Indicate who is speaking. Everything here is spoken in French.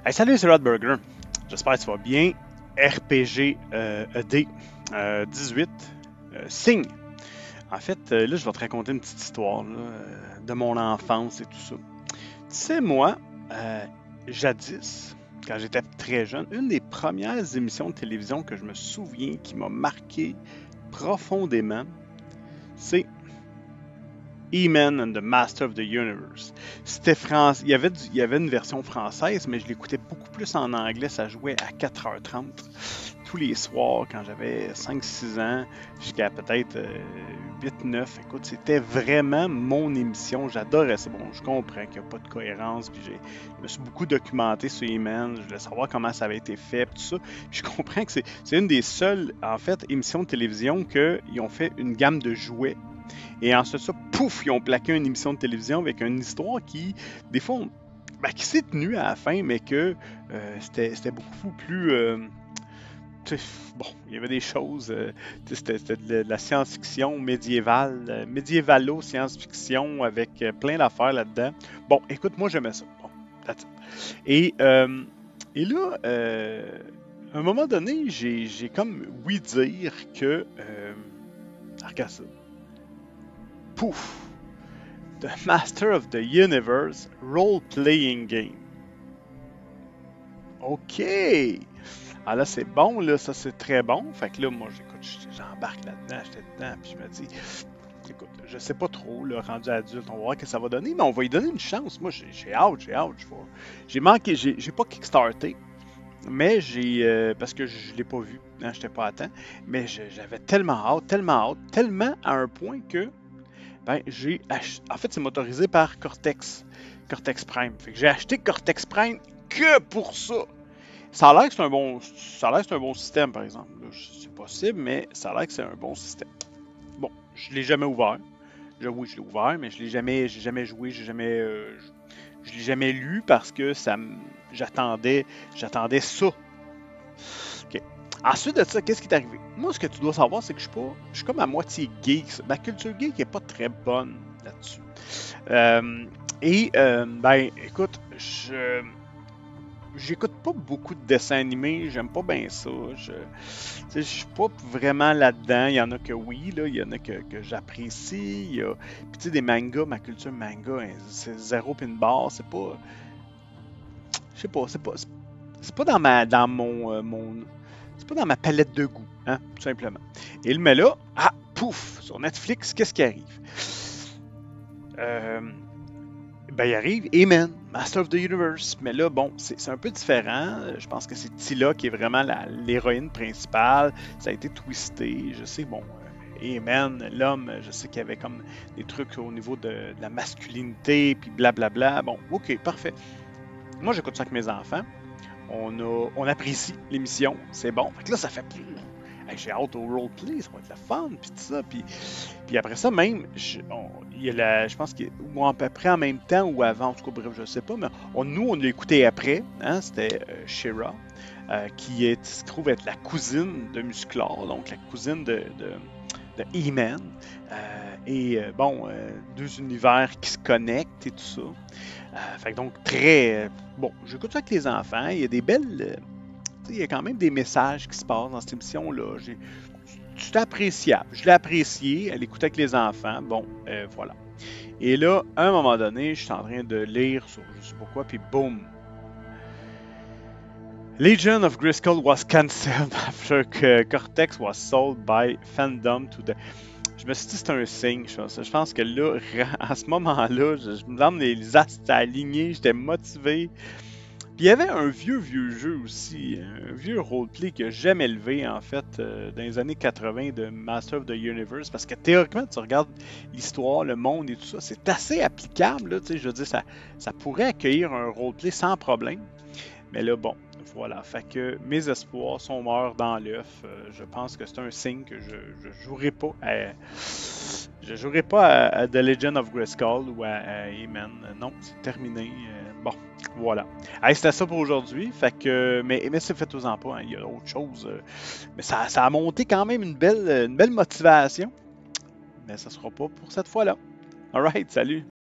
Speaker 1: Hey, salut, c'est Rod Burger. J'espère que tu vas bien. RPG ED 18, signe. En fait, là, je vais te raconter une petite histoire là, de mon enfance et tout ça. Tu sais, moi, jadis, quand j'étais très jeune, une des premières émissions de télévision que je me souviens qui m'a marqué profondément, c'est He-Man and the Master of the Universe. C'était français. Il y avait une version française, mais je l'écoutais beaucoup plus en anglais. Ça jouait à 4h30 tous les soirs quand j'avais 5-6 ans, jusqu'à peut-être 8-9. Écoute, c'était vraiment mon émission. J'adorais ça. Bon, je comprends qu'il n'y a pas de cohérence. Puis je me suis beaucoup documenté sur He-Man. Je voulais savoir comment ça avait été fait, tout ça. Puis je comprends que c'est une des seules, en fait, émissions de télévision qu'ils ont fait une gamme de jouets. Et ensuite, ça, pouf, ils ont plaqué une émission de télévision avec une histoire qui, des fois, qui s'est tenue à la fin, mais que c'était beaucoup plus. Bon, il y avait des choses. C'était de la science-fiction médiévale, médiévalo-science-fiction avec plein d'affaires là-dedans. Bon, écoute, moi, j'aimais ça. Bon, that's it. Et là, à un moment donné, j'ai comme oui dire que. Regarde ça. Pouf! The Master of the Universe Role-Playing Game. OK! Ah là, c'est bon, là, ça c'est très bon. Fait que là, moi, j'embarque là-dedans, j'étais dedans, puis je me dis, écoute, je sais pas trop, là, rendu adulte, on va voir ce que ça va donner, mais on va lui donner une chance. Moi, j'ai hâte. J'ai manqué, j'ai pas kickstarté, mais parce que je l'ai pas vu, hein, j'étais pas à temps, mais j'avais tellement hâte, tellement à un point que en fait, c'est motorisé par Cortex Prime. Fait que j'ai acheté Cortex Prime que pour ça. Ça a l'air que c'est un bon, système, par exemple. C'est possible, mais ça a l'air que c'est un bon système. Bon, je l'ai jamais ouvert. Oui, je l'ai ouvert, mais j'ai jamais joué, je l'ai jamais lu parce que j'attendais ça. OK. Ensuite de ça, qu'est-ce qui est arrivé? Moi, ce que tu dois savoir, c'est que je suis comme à moitié geek. Ma culture geek n'est pas très bonne là-dessus. Écoute, j'écoute pas beaucoup de dessins animés, j'aime pas bien ça. Je suis pas vraiment là-dedans. Il y en a que oui, là, il y en a que j'apprécie. Puis tu sais, des mangas, ma culture manga, hein, c'est zéro pin bar, c'est pas. Je sais pas, c'est pas dans mon c'est pas dans ma palette de goût, hein, tout simplement. Et mais là, pouf, sur Netflix, qu'est-ce qui arrive? Il arrive He-Man, Master of the Universe. Mais là, bon, c'est un peu différent. Je pense que c'est Tila qui est vraiment l'héroïne principale. Ça a été twisté. Je sais, bon, He-Man, l'homme, je sais qu'il y avait comme des trucs au niveau de la masculinité, puis blablabla. Bon, ok, parfait. Moi, j'écoute ça avec mes enfants. On apprécie l'émission, c'est bon. Fait que là, ça fait. J'ai hâte au roleplay, ça va être le fun, puis tout ça. Puis après ça, même, je pense qu'il à peu près en même temps ou avant, en tout cas, bref, je sais pas, mais nous, on l'a écouté après. Hein, c'était She-Ra, qui se trouve être la cousine de Musclor, donc la cousine de He-Man. Deux univers qui se connectent et tout ça. Fait que donc, très. Bon, j'écoute ça avec les enfants. Il y a des belles. Il y a quand même des messages qui se passent dans cette émission-là. C'est appréciable. Je l'ai apprécié. Elle écoutait avec les enfants. Bon, voilà. Et là, à un moment donné, je suis en train de lire sur je sais pas quoi, puis boum. Legion of Grayskull was cancelled after Cortex was sold by Fandom to the. Je me suis dit c'est un signe, je pense que là, à ce moment-là, je me demande les astres alignés, j'étais motivé. Puis il y avait un vieux jeu aussi, un vieux roleplay que j'aime élevé en fait dans les années 80 de Master of the Universe, parce que théoriquement, tu regardes l'histoire, le monde et tout ça, c'est assez applicable, là, je veux dire, ça pourrait accueillir un roleplay sans problème. Mais là, bon, voilà. Fait que mes espoirs sont morts dans l'œuf. Je pense que c'est un signe que je jouerai pas à The Legend of Grayskull ou à He-Man. Non, c'est terminé. Bon, voilà. Hey, c'était ça pour aujourd'hui. Fait que, mais c'est faites-en pas. Hein, il y a autre chose. Mais ça a monté quand même une belle motivation. Mais ça sera pas pour cette fois-là. Alright, salut!